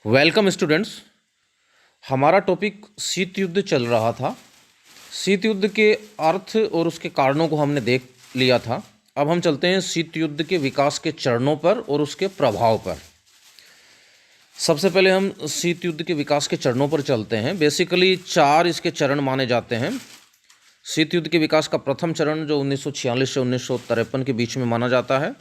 Welcome students. हमारा topic शीत युद्ध चल रहा था। शीत युद्ध के अर्थ और उसके कारणों को हमने देख लिया था। अब हम चलते हैं शीत युद्ध के विकास के चरणों पर और उसके प्रभाव पर। सबसे पहले हम शीत युद्ध के विकास के चरणों पर चलते हैं। बेसिकली 4 इसके चरण माने जाते हैं। शीत युद्ध के विकास का प्रथम चरण जो 1946 से 1953 के बीच में माना जाता है,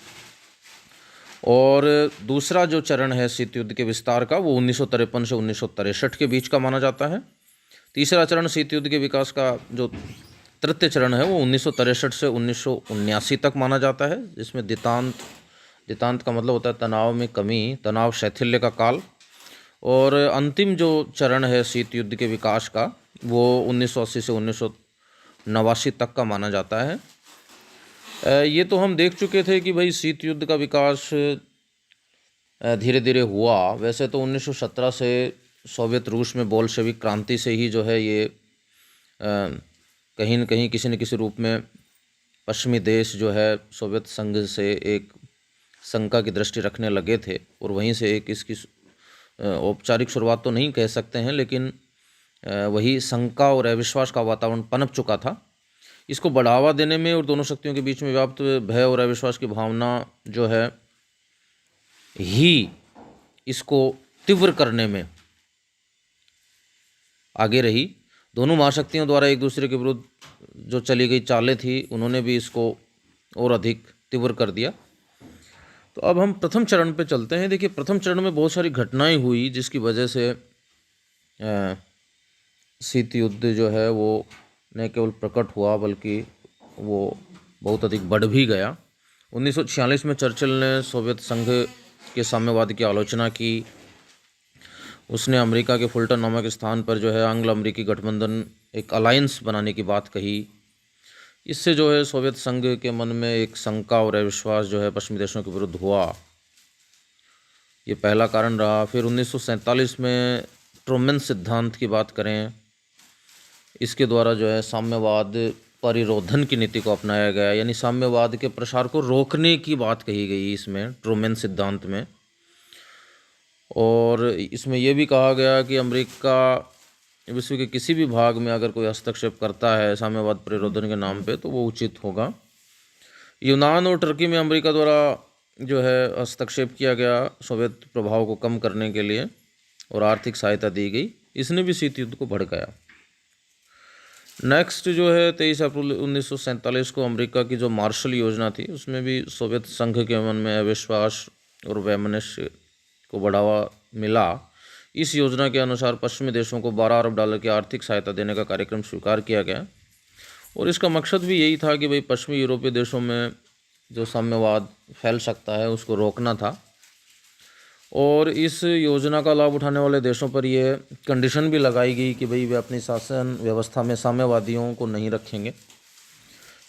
और दूसरा जो चरण है शीत युद्ध के विस्तार का वो 1953 से 1963 के बीच का माना जाता है। तीसरा चरण शीत युद्ध के विकास का जो तृतीय चरण है वो 1963 से 1979 तक माना जाता है, जिसमें दितांत का मतलब होता है तनाव में कमी, तनाव शैथिल्य का काल। और अंतिम जो चरण है शीत युद्ध के विकास का वो 1980 से 1989 तक का माना जाता है। ये तो हम देख चुके थे कि भाई शीत युद्ध का विकास धीरे धीरे हुआ। वैसे तो 1917 से सोवियत रूस में बोल्शेविक क्रांति से ही जो है ये कहीं न कहीं किसी न किसी रूप में पश्चिमी देश जो है सोवियत संघ से एक शंका की दृष्टि रखने लगे थे, और वहीं से एक इसकी औपचारिक शुरुआत तो नहीं कह सकते हैं, लेकिन वही शंका और अविश्वास का वातावरण पनप चुका था। इसको बढ़ावा देने में और दोनों शक्तियों के बीच में व्याप्त भय और अविश्वास की भावना जो है ही इसको तीव्र करने में आगे रही। दोनों महाशक्तियों द्वारा एक दूसरे के विरुद्ध जो चली गई चालें थी, उन्होंने भी इसको और अधिक तीव्र कर दिया। तो अब हम प्रथम चरण पे चलते हैं। देखिए, प्रथम चरण में बहुत सारी घटनाएं हुई जिसकी वजह से शीत युद्ध जो है वो न केवल प्रकट हुआ बल्कि वो बहुत अधिक बढ़ भी गया। 1946 में चर्चिल ने सोवियत संघ के साम्यवाद की आलोचना की। उसने अमेरिका के फुल्टन नामक स्थान पर जो है आंग्ल अमेरिकी गठबंधन, एक अलायंस बनाने की बात कही। इससे जो है सोवियत संघ के मन में एक शंका और अविश्वास जो है पश्चिमी देशों के विरुद्ध हुआ। ये पहला कारण रहा। फिर 1947 में ट्रूमैन सिद्धांत की बात करें, इसके द्वारा जो है साम्यवाद परिरोधन की नीति को अपनाया गया, यानी साम्यवाद के प्रसार को रोकने की बात कही गई इसमें ट्रूमैन सिद्धांत में। और इसमें यह भी कहा गया कि अमेरिका विश्व के किसी भी भाग में अगर कोई हस्तक्षेप करता है साम्यवाद परिरोधन के नाम पे तो वो उचित होगा। यूनान और टर्की में अमेरिका द्वारा जो है हस्तक्षेप किया गया सोवियत प्रभाव को कम करने के लिए, और आर्थिक सहायता दी गई। इसने भी शीत युद्ध को भड़काया। नेक्स्ट जो है 23 अप्रैल 1947 को अमेरिका की जो मार्शल योजना थी, उसमें भी सोवियत संघ के मन में अविश्वास और वैमनस्य को बढ़ावा मिला। इस योजना के अनुसार पश्चिमी देशों को $12 अरब की आर्थिक सहायता देने का कार्यक्रम स्वीकार किया गया, और इसका मकसद भी यही था कि भाई पश्चिमी यूरोपीय देशों में जो साम्यवाद फैल सकता है उसको रोकना था। और इस योजना का लाभ उठाने वाले देशों पर यह कंडीशन भी लगाई गई कि भाई वे अपनी शासन व्यवस्था में साम्यवादियों को नहीं रखेंगे।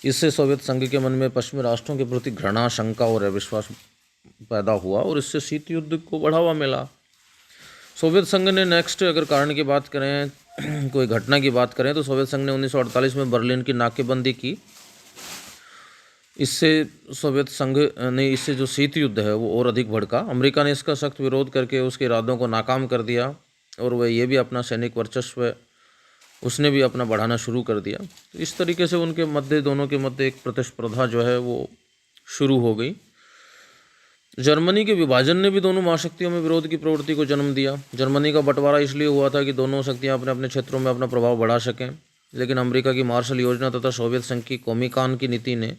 इससे सोवियत संघ के मन में पश्चिमी राष्ट्रों के प्रति घृणा, शंका और अविश्वास पैदा हुआ, और इससे शीत युद्ध को बढ़ावा मिला। सोवियत संघ ने नेक्स्ट अगर कारण की बात करें, कोई घटना की बात करें, तो सोवियत संघ ने 1948 में बर्लिन की नाकेबंदी की। इससे सोवियत संघ ने इससे जो शीत युद्ध है वो और अधिक भड़का। अमेरिका ने इसका सख्त विरोध करके उसके इरादों को नाकाम कर दिया, और वह ये भी अपना सैनिक वर्चस्व उसने भी अपना बढ़ाना शुरू कर दिया। तो इस तरीके से उनके मध्य, दोनों के मध्य एक प्रतिस्पर्धा जो है वो शुरू हो गई। जर्मनी के विभाजन ने भी दोनों महाशक्तियों में विरोध की प्रवृत्ति को जन्म दिया। जर्मनी का बंटवारा इसलिए हुआ था कि दोनों शक्तियां अपने अपने क्षेत्रों में अपना प्रभाव बढ़ा सकें, लेकिन अमेरिका की मार्शल योजना तथा सोवियत संघ की कोमिकान की नीति ने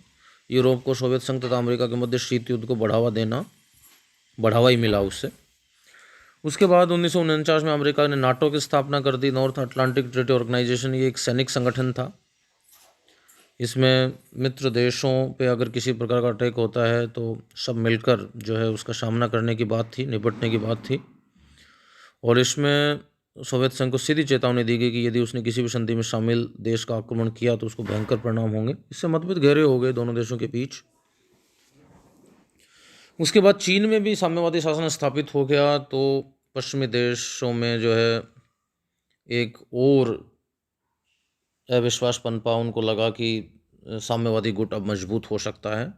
यूरोप को सोवियत संघ तथा अमेरिका के मध्य शीत युद्ध को बढ़ावा ही मिला उससे। उसके बाद 1949 में अमेरिका ने नाटो की स्थापना कर दी। नॉर्थ अटलांटिक ट्रीटी ऑर्गेनाइजेशन, ये एक सैनिक संगठन था। इसमें मित्र देशों पे अगर किसी प्रकार का अटैक होता है तो सब मिलकर जो है उसका सामना करने की बात थी, निपटने की बात थी। और इसमें सोवियत संघ को सीधी चेतावनी दी गई कि यदि उसने किसी भी संधि में शामिल देश का आक्रमण किया तो उसको भयंकर परिणाम होंगे। इससे मतभेद गहरे हो गए दोनों देशों के बीच। उसके बाद चीन में भी साम्यवादी शासन स्थापित हो गया, तो पश्चिमी देशों में जो है एक और अविश्वास पनपा। उनको लगा कि साम्यवादी गुट अब मजबूत हो सकता है।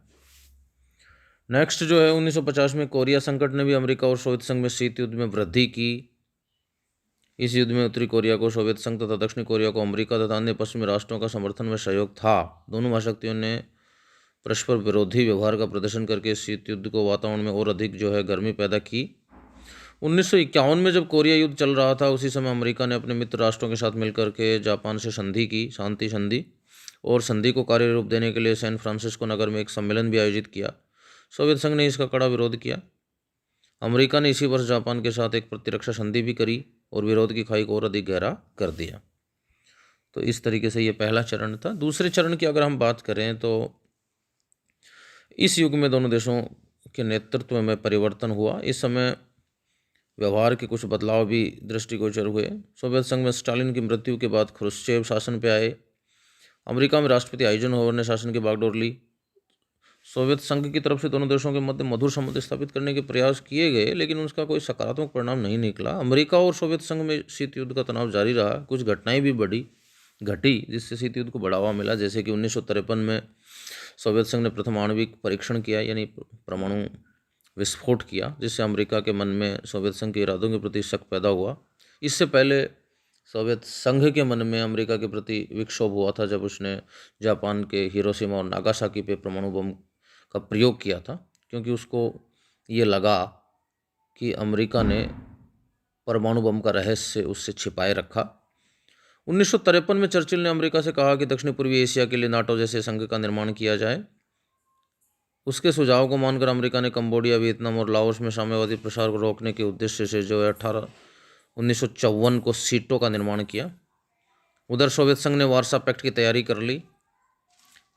नेक्स्ट जो है 1950 में कोरिया संकट ने भी अमेरिका और सोवियत संघ में शीत युद्ध में वृद्धि की। इस युद्ध में उत्तरी कोरिया को सोवियत संघ तथा दक्षिणी कोरिया को अमेरिका तथा अन्य पश्चिमी राष्ट्रों का समर्थन में सहयोग था। दोनों महाशक्तियों ने परस्पर विरोधी व्यवहार का प्रदर्शन करके शीत युद्ध को वातावरण में और अधिक जो है गर्मी पैदा की। 1951 में जब कोरिया युद्ध चल रहा था, उसी समय अमेरिका ने अपने मित्र राष्ट्रों के साथ मिलकर के जापान से संधि की, शांति संधि, और संधि को कार्य रूप देने के लिए सैन फ्रांसिस्को नगर में एक सम्मेलन भी आयोजित किया। सोवियत संघ ने इसका कड़ा विरोध किया। अमेरिका ने इसी वर्ष जापान के साथ एक प्रतिरक्षा संधि भी करी और विरोध की खाई को और अधिक गहरा कर दिया। तो इस तरीके से ये पहला चरण था। दूसरे चरण की अगर हम बात करें तो इस युग में दोनों देशों के नेतृत्व में परिवर्तन हुआ। इस समय व्यवहार के कुछ बदलाव भी दृष्टिगोचर हुए। सोवियत संघ में स्टालिन की मृत्यु के बाद ख्रुश्चेव शासन पे आए। अमेरिका में राष्ट्रपति आइजनहोवर ने शासन की बागडोर ली। सोवियत संघ की तरफ से दोनों देशों के मध्य मधुर संबंध स्थापित करने के प्रयास किए गए, लेकिन उसका कोई सकारात्मक परिणाम नहीं निकला। अमेरिका और सोवियत संघ में शीत युद्ध का तनाव जारी रहा। कुछ घटनाएं भी घटी जिससे शीत युद्ध को बढ़ावा मिला, जैसे कि 1953 में सोवियत संघ ने प्रथम आणविक परीक्षण किया, यानी परमाणु विस्फोट किया, जिससे अमेरिका के मन में सोवियत संघ के इरादों के प्रति शक पैदा हुआ। इससे पहले सोवियत संघ के मन में अमेरिका के प्रति विक्षोभ हुआ था जब उसने जापान के हिरोशिमा और नागासाकी पे परमाणु बम का प्रयोग किया था, क्योंकि उसको ये लगा कि अमेरिका ने परमाणु बम का रहस्य उससे छिपाए रखा। 1953 में चर्चिल ने अमेरिका से कहा कि दक्षिण पूर्वी एशिया के लिए नाटो जैसे संघ का निर्माण किया जाए। उसके सुझाव को मानकर अमेरिका ने कंबोडिया, वियतनाम और लाओस में साम्यवादी प्रसार को रोकने के उद्देश्य से जो है 1954 को सीटों का निर्माण किया। उधर सोवियत संघ ने वार्सा पैक्ट की तैयारी कर ली।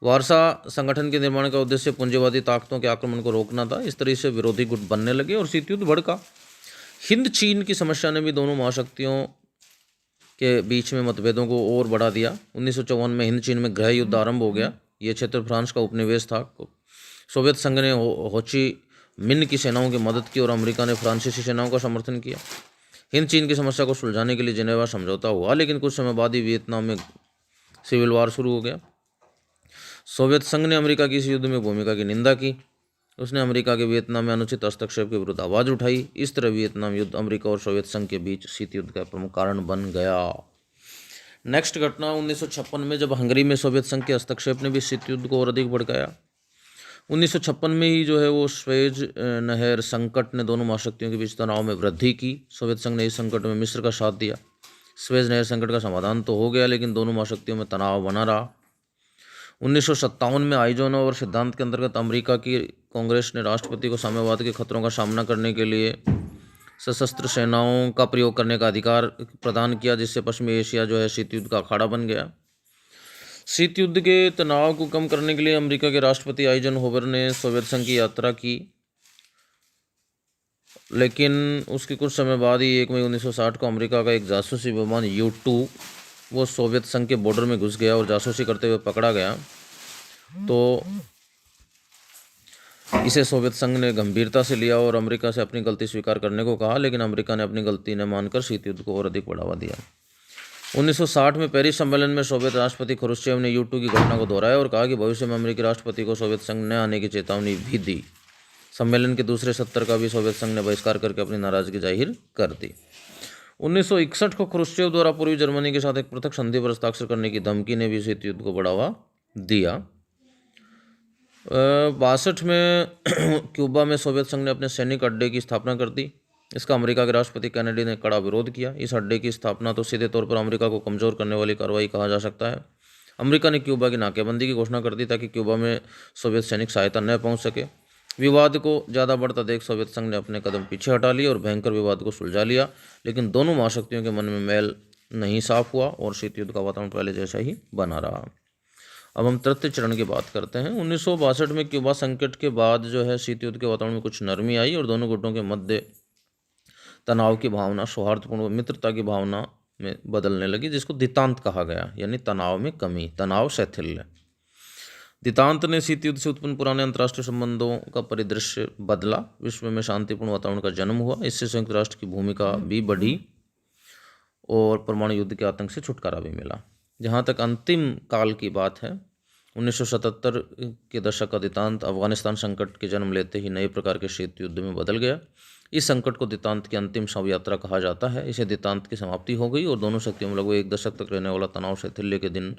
वार्सा संगठन के निर्माण का उद्देश्य पूंजीवादी ताकतों के आक्रमण को रोकना था। इस तरह से विरोधी गुट बनने लगे और शीत युद्ध भड़का। हिंद चीन की समस्या ने भी दोनों महाशक्तियों के बीच में मतभेदों को और बढ़ा दिया। 1954 में हिंद चीन में गृह युद्ध आरंभ हो गया। ये क्षेत्र फ्रांस का उपनिवेश था। सोवियत संघ ने होची मिन्ह की सेनाओं की मदद की और अमेरिका ने फ्रांसीसी सेनाओं का समर्थन किया। हिंद चीन की समस्या को सुलझाने के लिए जिनेवा समझौता हुआ, लेकिन कुछ समय बाद ही वियतनाम में सिविल वार शुरू हो गया। सोवियत संघ ने अमेरिका की इस युद्ध में भूमिका की निंदा की। उसने अमेरिका के वियतनाम में अनुचित हस्तक्षेप के विरुद्ध आवाज़ उठाई। इस तरह वियतनाम युद्ध अमेरिका और सोवियत संघ के बीच शीत युद्ध का प्रमुख कारण बन गया। नेक्स्ट घटना 1956 में, जब हंगरी में सोवियत संघ के हस्तक्षेप ने भी शीत युद्ध को और अधिक भड़काया। 1956 में ही जो है वो स्वेज नहर संकट ने दोनों महाशक्तियों के बीच तनाव में वृद्धि की। सोवियत संघ ने इस संकट में मिस्र का साथ दिया। स्वेज नहर संकट का समाधान तो हो गया, लेकिन दोनों महाशक्तियों में तनाव बना रहा। 1957 में आइजनहोवर सिद्धांत के अंतर्गत अमेरिका की कांग्रेस ने राष्ट्रपति को साम्यवाद के खतरों का सामना करने के लिए सशस्त्र सेनाओं का प्रयोग करने का अधिकार प्रदान किया, जिससे पश्चिमी एशिया जो है शीत युद्ध का अखाड़ा बन गया। शीत युद्ध के तनाव को कम करने के लिए अमेरिका के राष्ट्रपति आइजनहोवर ने सोवियत संघ की यात्रा की, लेकिन उसके कुछ समय बाद ही 1 मई 1960 को अमेरिका का एक जासूसी विमान U-2 वो सोवियत संघ के बॉर्डर में घुस गया और जासूसी करते हुए पकड़ा गया। तो इसे सोवियत संघ ने गंभीरता से लिया और अमेरिका से अपनी गलती स्वीकार करने को कहा, लेकिन अमेरिका ने अपनी गलती न मानकर शीत युद्ध को और अधिक बढ़ावा दिया। 1960 में पेरिस सम्मेलन में सोवियत राष्ट्रपति ख्रुश्चेव ने U-2 की घटना को दोहराया और कहा कि भविष्य में अमेरिकी राष्ट्रपति को सोवियत संघ न आने की चेतावनी भी दी। सम्मेलन के दूसरे सत्र का भी सोवियत संघ ने बहिष्कार करके अपनी नाराजगी जाहिर कर दी। 1961 को ख्रुश्चेव द्वारा पूर्वी जर्मनी के साथ एक पृथक संधि पर हस्ताक्षर करने की धमकी ने भी शीत युद्ध को बढ़ावा दिया। 62 में क्यूबा में सोवियत संघ ने अपने सैनिक अड्डे की स्थापना कर दी। इसका अमेरिका के राष्ट्रपति कैनेडी ने कड़ा विरोध किया। इस अड्डे की स्थापना तो सीधे तौर पर अमेरिका को कमज़ोर करने वाली कार्रवाई कहा जा सकता है। अमेरिका ने क्यूबा की नाकेबंदी की घोषणा कर दी ताकि क्यूबा में सोवियत सैनिक सहायता न पहुंच सके। विवाद को ज़्यादा बढ़ता देख सोवियत संघ ने अपने कदम पीछे हटा लिए और भयंकर विवाद को सुलझा लिया, लेकिन दोनों महाशक्तियों के मन में मैल नहीं साफ हुआ और शीत युद्ध का वातावरण पहले जैसा ही बना रहा। अब हम तृतीय चरण की बात करते हैं। 1962 में क्यूबा संकट के बाद जो है शीत युद्ध के वातावरण में कुछ नरमी आई और दोनों गुटों के मध्य तनाव की भावना सौहार्दपूर्ण मित्रता की भावना में बदलने लगी, जिसको दितांत कहा गया, यानी तनाव में कमी, तनाव शैथिल्य। दितांत ने शीत युद्ध से उत्पन्न पुराने अंतर्राष्ट्रीय संबंधों का परिदृश्य बदला। विश्व में शांतिपूर्ण वातावरण का जन्म हुआ। इससे संयुक्त राष्ट्र की भूमिका भी बढ़ी और परमाणु युद्ध के आतंक से छुटकारा भी मिला। जहाँ तक अंतिम काल की बात है, 1977 के दशक का दितांत अफगानिस्तान संकट के जन्म लेते ही नए प्रकार के शीत युद्ध में बदल गया। इस संकट को दितांत की अंतिम शव यात्रा कहा जाता है। इसे दितांत की समाप्ति हो गई और दोनों शक्तियों में लगभग एक दशक तक रहने वाला तनाव शैथिल्य के दिन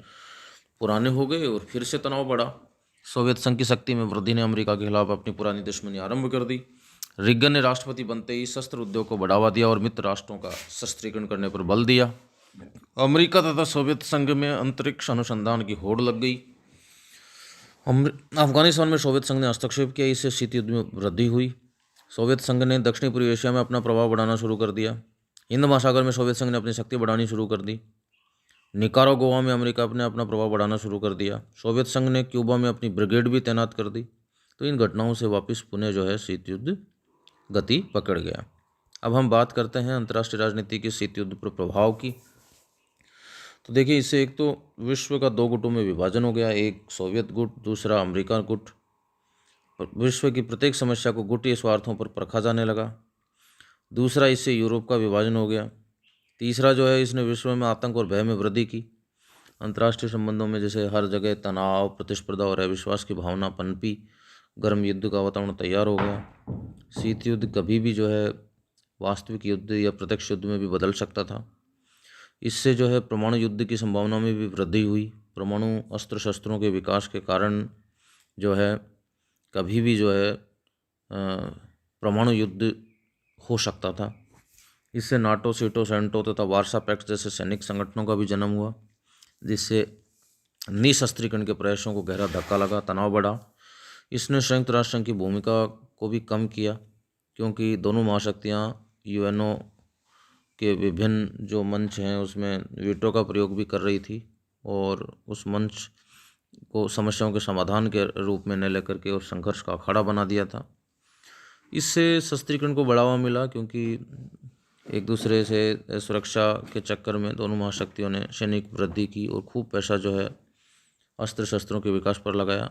पुराने हो गए और फिर से तनाव बढ़ा। सोवियत संघ की शक्ति में वृद्धि ने अमेरिका के खिलाफ अपनी पुरानी दुश्मनी आरंभ कर दी। रिगन ने राष्ट्रपति बनते ही शस्त्र उद्योग को बढ़ावा दिया और मित्र राष्ट्रों का शस्त्रीकरण करने पर बल दिया। अमेरिका तथा सोवियत संघ में अंतरिक्ष अनुसंधान की होड़ लग गई। अफगानिस्तान में सोवियत संघ ने हस्तक्षेप किया, इससे शीत युद्ध में वृद्धि हुई। सोवियत संघ ने दक्षिणी पूर्वी एशिया में अपना प्रभाव बढ़ाना शुरू कर दिया। हिंद महासागर में सोवियत संघ ने अपनी शक्ति बढ़ानी शुरू कर दी। निकारागुआ में अमेरिका ने अपना प्रभाव बढ़ाना शुरू कर दिया। सोवियत संघ ने क्यूबा में अपनी ब्रिगेड भी तैनात कर दी। तो इन घटनाओं से वापस पुनः जो है शीत युद्ध गति पकड़ गया। अब हम बात करते हैं अंतर्राष्ट्रीय राजनीति के शीत युद्ध पर प्रभाव की। तो देखिए, इससे एक तो विश्व का 2 गुटों में विभाजन हो गया, एक सोवियत गुट, दूसरा अमेरिका गुट। विश्व की प्रत्येक समस्या को गुटीय स्वार्थों पर परखा जाने लगा। दूसरा, इससे यूरोप का विभाजन हो गया। तीसरा जो है, इसने विश्व में आतंक और भय में वृद्धि की। अंतर्राष्ट्रीय संबंधों में जैसे हर जगह तनाव, प्रतिस्पर्धा और अविश्वास की भावना पनपी। गर्म युद्ध का वातावरण तैयार हो गया। शीत युद्ध कभी भी जो है वास्तविक युद्ध या प्रत्यक्ष युद्ध में भी बदल सकता था। इससे जो है परमाणु युद्ध की संभावना में भी वृद्धि हुई। परमाणु अस्त्र शस्त्रों के विकास के कारण जो है कभी भी जो है परमाणु युद्ध हो सकता था। इससे नाटो, सीटो, सेंटो तथा वार्सा पैक्ट जैसे सैनिक संगठनों का भी जन्म हुआ, जिससे निशस्त्रीकरण के प्रयासों को गहरा धक्का लगा, तनाव बढ़ा। इसने संयुक्त राष्ट्र संघ की भूमिका को भी कम किया, क्योंकि दोनों महाशक्तियाँ यूएनओ के विभिन्न जो मंच हैं उसमें वीटो का प्रयोग भी कर रही थी और उस मंच को समस्याओं के समाधान के रूप में न लेकर के और संघर्ष का अखाड़ा बना दिया था। इससे शस्त्रीकरण को बढ़ावा मिला, क्योंकि एक दूसरे से सुरक्षा के चक्कर में दोनों महाशक्तियों ने सैनिक वृद्धि की और खूब पैसा जो है अस्त्र शस्त्रों के विकास पर लगाया।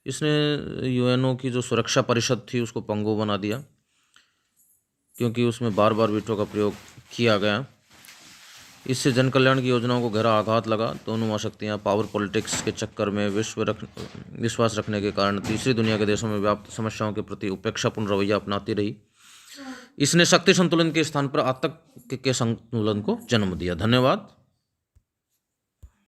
इसने यूएनओ की जो सुरक्षा परिषद थी उसको पंगु बना दिया, क्योंकि उसमें बार बार वीटो का प्रयोग किया गया। इससे जन कल्याण की योजनाओं को गहरा आघात लगा। दोनों महाशक्तियाँ पावर पॉलिटिक्स के चक्कर में विश्वास रखने के कारण तीसरी दुनिया के देशों में व्याप्त समस्याओं के प्रति उपेक्षापूर्ण रवैया अपनाती रही। इसने शक्ति संतुलन के स्थान पर आतंक के संतुलन को जन्म दिया। धन्यवाद।